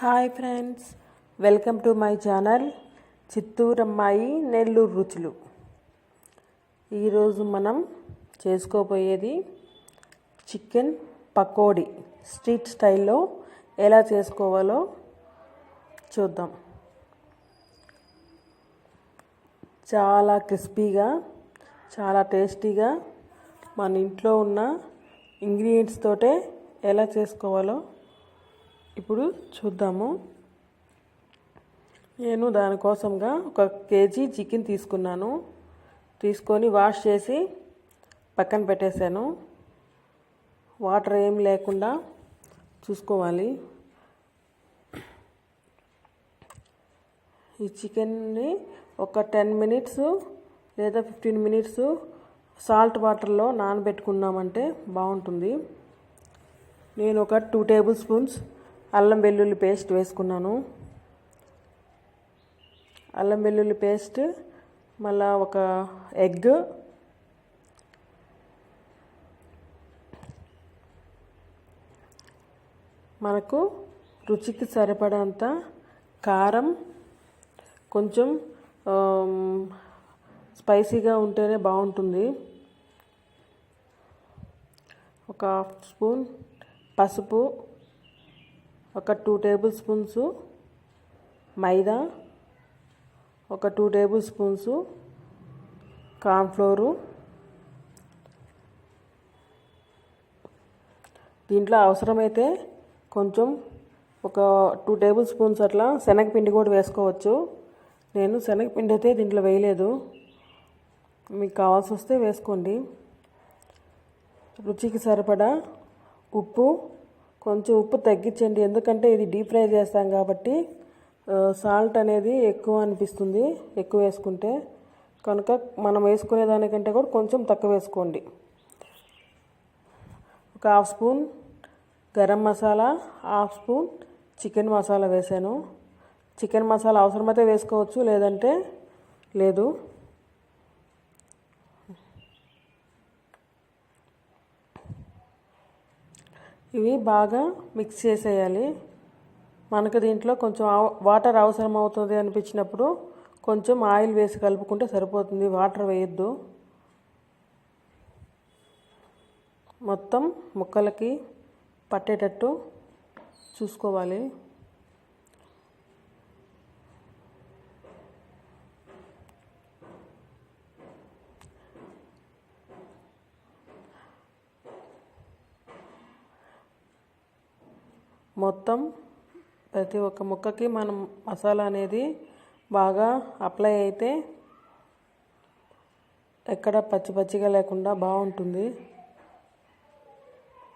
Hi friends, welcome to my channel Chittoor అమ్మాయి నెల్లూరు రుచులు. ఈరోజు మనం చేసుకోబోయేది చికెన్ పకోడీ. స్ట్రీట్ స్టైల్లో ఎలా చేసుకోవాలో చూద్దాం. చాలా క్రిస్పీగా, చాలా టేస్టీగా మన ఇంట్లో ఉన్న ఇంగ్రీడియంట్స్ తోటే ఎలా చేసుకోవాలో ఇప్పుడు చూద్దాము. నేను దానికోసంగా 1 కేజీ చికెన్ తీసుకొని వాష్ చేసి పక్కన పెట్టేశాను. వాటర్ ఏం లేకుండా చూసుకోవాలి. ఈ చికెన్ని ఒక 10 మినిట్స్ లేదా 15 మినిట్స్ సాల్ట్ వాటర్లో నానబెట్టుకున్నామంటే బాగుంటుంది. నేను ఒక 2 టేబుల్ స్పూన్స్ అల్లం వెల్లుల్లి పేస్ట్ వేసుకున్నాను. అల్లం వెల్లుల్లి పేస్ట్, మళ్ళా ఒక ఎగ్, మనకు రుచికి సరిపడంత కారం, కొంచెం స్పైసీగా ఉంటేనే బాగుంటుంది. ఒక 1/2 స్పూన్ పసుపు, ఒక 2 టేబుల్ స్పూన్స్ మైదా, ఒక 2 టేబుల్ స్పూన్స్ కార్న్ఫ్లోరు. దీంట్లో అవసరమైతే కొంచెం ఒక 2 టేబుల్ స్పూన్స్ అట్లా శనగపిండి కూడా వేసుకోవచ్చు. నేను శనగపిండి అయితే దీంట్లో వేయలేదు, మీకు కావాల్సి వస్తే వేసుకోండి. రుచికి సరిపడా ఉప్పు, కొంచెం ఉప్పు తగ్గించండి, ఎందుకంటే ఇది డీప్ ఫ్రై చేస్తాం కాబట్టి సాల్ట్ అనేది ఎక్కువ అనిపిస్తుంది ఎక్కువ వేసుకుంటే. కనుక మనం వేసుకునే దానికంటే కూడా కొంచెం తక్కువ వేసుకోండి. ఒక 1/2 spoon garam masala, 1/2 spoon chicken masala వేసాను. చికెన్ మసాలా అవసరమైతే వేసుకోవచ్చు, లేదంటే లేదు. ఇవి బాగా మిక్స్ చేసేయాలి. మనకు దీంట్లో కొంచెం వాటర్ అవసరం అవుతుంది అనిపించినప్పుడు కొంచెం ఆయిల్ వేసి కలుపుకుంటే సరిపోతుంది, వాటర్ వేయొద్దు. మొత్తం ముక్కలకి పట్టేటట్టు చూసుకోవాలి. మొత్తం ప్రతి ఒక్క ముక్కకి మనం మసాలా అనేది బాగా అప్లై అయితే ఎక్కడ పచ్చిగా లేకుండా బాగుంటుంది.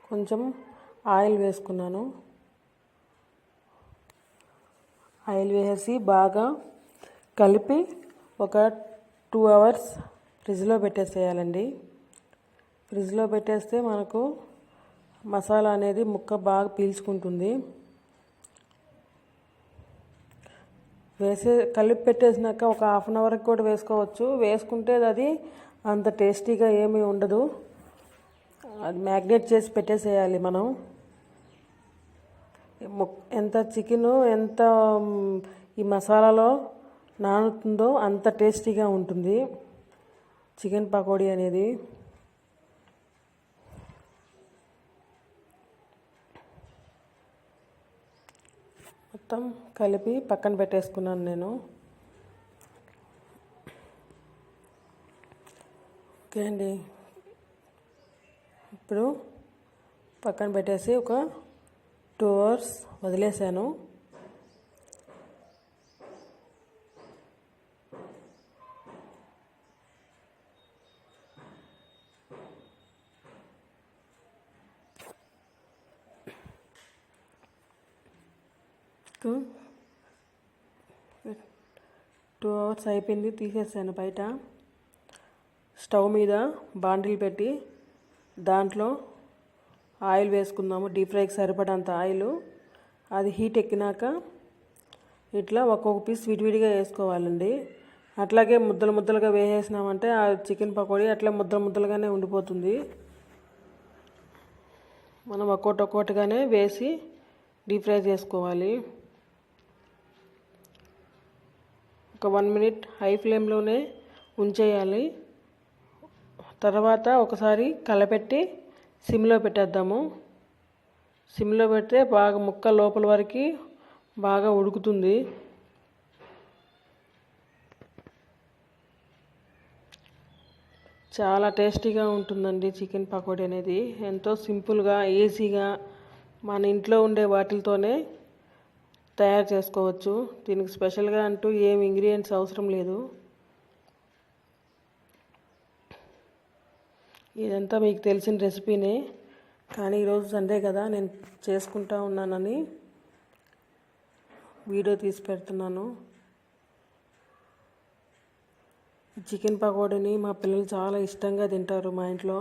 కొంచెం ఆయిల్ వేసుకున్నాను. ఆయిల్ వేసి బాగా కలిపి ఒక 2 అవర్స్ ఫ్రిడ్జ్లో పెట్టేసేయాలండి. ఫ్రిడ్జ్లో పెట్టేస్తే మనకు మసాలా అనేది ముక్క బాగా పీల్చుకుంటుంది. కలిపి పెట్టేసినాక ఒక 1/2 అవర్కి కూడా వేసుకోవచ్చు. వేసుకుంటే అది అంత టేస్టీగా ఏమీ ఉండదు. అది మ్యాగ్నేట్ చేసి పెట్టేసేయాలి. మనం ఎంత చికెను ఎంత ఈ మసాలాలో నానుతుందో అంత టేస్టీగా ఉంటుంది చికెన్ పకోడీ అనేది. మొత్తం కలిపి పక్కన పెట్టేసుకున్నాను నేను. ఓకే అండి, ఇప్పుడు పక్కన పెట్టేసి ఒక 2 అవర్స్ వదిలేసాను. టూ అవర్స్ అయిపోయింది, తీసేసాను బయట. స్టవ్ మీద బాండిల్ పెట్టి దాంట్లో ఆయిల్ వేసుకుందాము, డీప్ ఫ్రైకి సరిపడంత ఆయిల్. అది హీట్ ఎక్కినాక ఇట్లా ఒక్కొక్క పీస్ విడివిడిగా వేసుకోవాలండి. అట్లాగే ముద్దలుగా వేసేసినామంటే ఆ చికెన్ పకోడీ అట్లా ముద్దలుగానే ఉండిపోతుంది. మనం ఒక్కొక్కటిగానే వేసి డీప్ ఫ్రై చేసుకోవాలి. ఒక 1 మినిట్ హై ఫ్లేమ్లోనే ఉంచేయాలి. తర్వాత ఒకసారి కలపెట్టి సిమ్లో పెట్టేద్దాము. సిమ్లో పెడితే బాగా ముక్క లోపల వరకు బాగా ఉడుకుతుంది. చాలా టేస్టీగా ఉంటుందండి చికెన్ పకోడీ అనేది. ఎంతో సింపుల్గా ఈజీగా మన ఇంట్లో ఉండే వాటితోనే తయారు చేసుకోవచ్చు. దీనికి స్పెషల్గా అంటూ ఏం ఇంగ్రీడియంట్స్ అవసరం లేదు. ఇదంతా మీకు తెలిసిన రెసిపీనే, కానీ ఈరోజు సండే కదా నేను చేసుకుంటా ఉన్నానని వీడియో తీసి పెడుతున్నాను. చికెన్ పకోడీని మా పిల్లలు చాలా ఇష్టంగా తింటారు మా ఇంట్లో.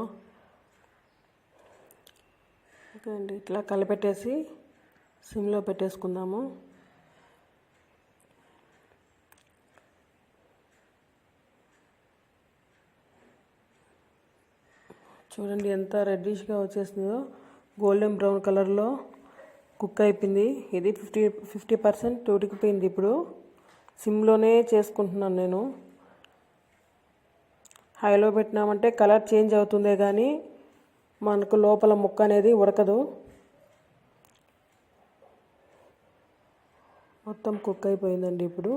ఓకే అండి, ఇట్లా కలిపెట్టేసి సిమ్లో పెట్టేసుకుందాము. చూడండి ఎంత రెడ్డిష్గా వచ్చేసిందో, గోల్డెన్ బ్రౌన్ కలర్లో కుక్ అయిపోయింది. ఇది 50% ఉడికిపోయింది. ఇప్పుడు సిమ్లోనే చేసుకుంటున్నాను నేను. హైలో పెట్టినామంటే కలర్ చేంజ్ అవుతుందే కానీ మనకు లోపల ముక్క అనేది ఉడకదు. మొత్తం కుక్ అయిపోయిందండి. ఇప్పుడు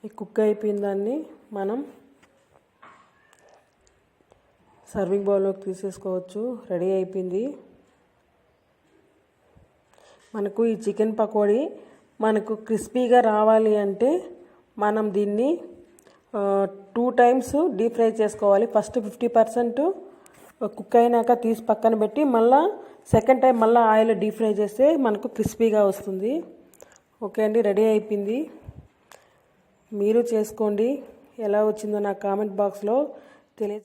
ఈ కుక్ అయిపోయిన దాన్ని మనం సర్వింగ్ బౌల్లోకి తీసేసుకోవచ్చు. రెడీ అయిపోయింది. మనకు ఈ చికెన్ పకోడీ మనకు క్రిస్పీగా రావాలి అంటే మనం దీన్ని 2 టైమ్స్ డీప్ ఫ్రై చేసుకోవాలి. ఫస్ట్ 50% కుక్ అయినాక తీసి పక్కన పెట్టి మళ్ళీ సెకండ్ టైం మళ్ళీ ఆయిల్ డీప్ ఫ్రై చేస్తే మనకు క్రిస్పీగా వస్తుంది. ఓకే అండి, రెడీ అయిపోయింది. మీరు చేసుకోండి. ఎలా వచ్చిందో నాకు కామెంట్ బాక్స్లో తెలియజేయండి.